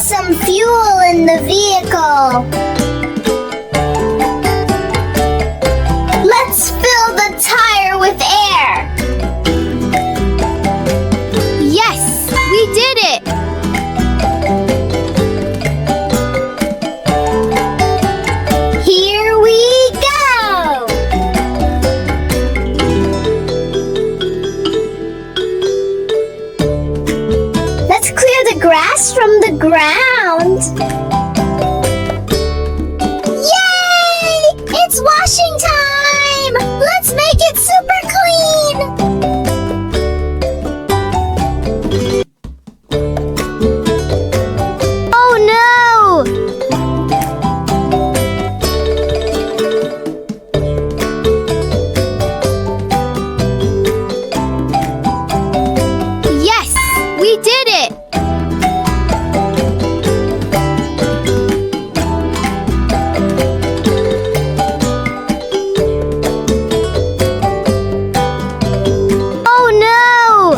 some fuel in the vehicle. Let's fill the tire with air. Yes, we did it! Here we go! Let's clear the grass from the ground. Yay! It's washing time! Let's make it super clean! Oh no! Yes, we did it! Oh no!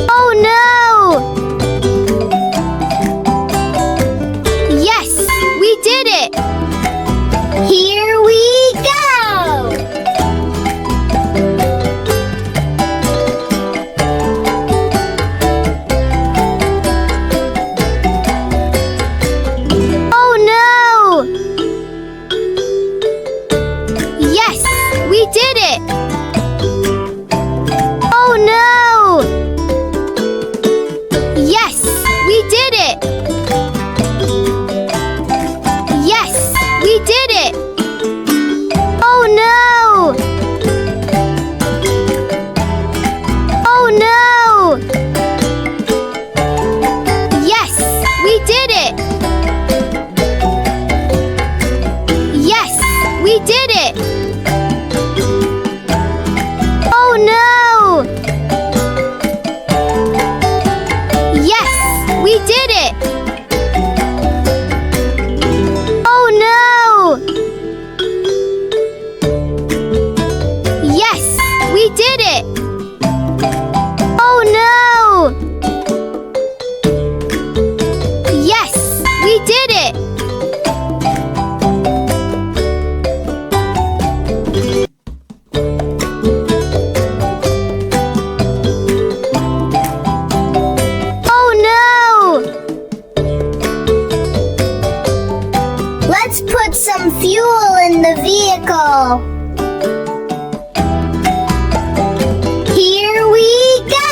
Oh no! Yes, we did it! Here we go! Oh no! Yes, we did it! Oh no! Yes, we did it! Yes, we did it! Oh no! Oh no! Yes, we did it! Yes, we did it! Oh no! Yes, we did it! Oh no! Yes, we did it! Oh no! Yes, we did it! Oh no! Let's put some fuel in the vehicle. Here we go!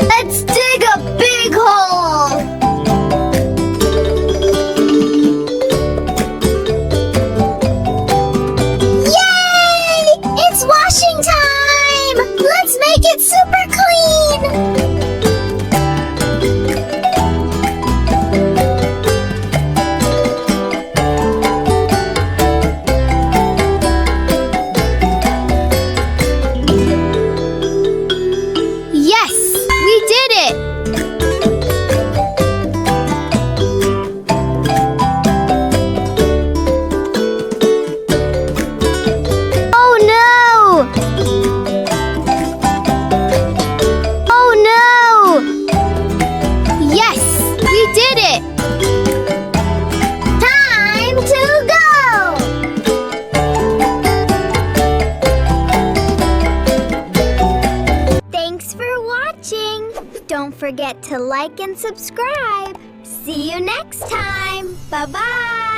Let's dig a big hole. Yay! It's washing time! Let's make it super clean! Yes, we did it! Oh no! Oh no! Yes, we did it! Time to go! Thanks for watching. Don't forget to like and subscribe. See you next time. Bye-bye.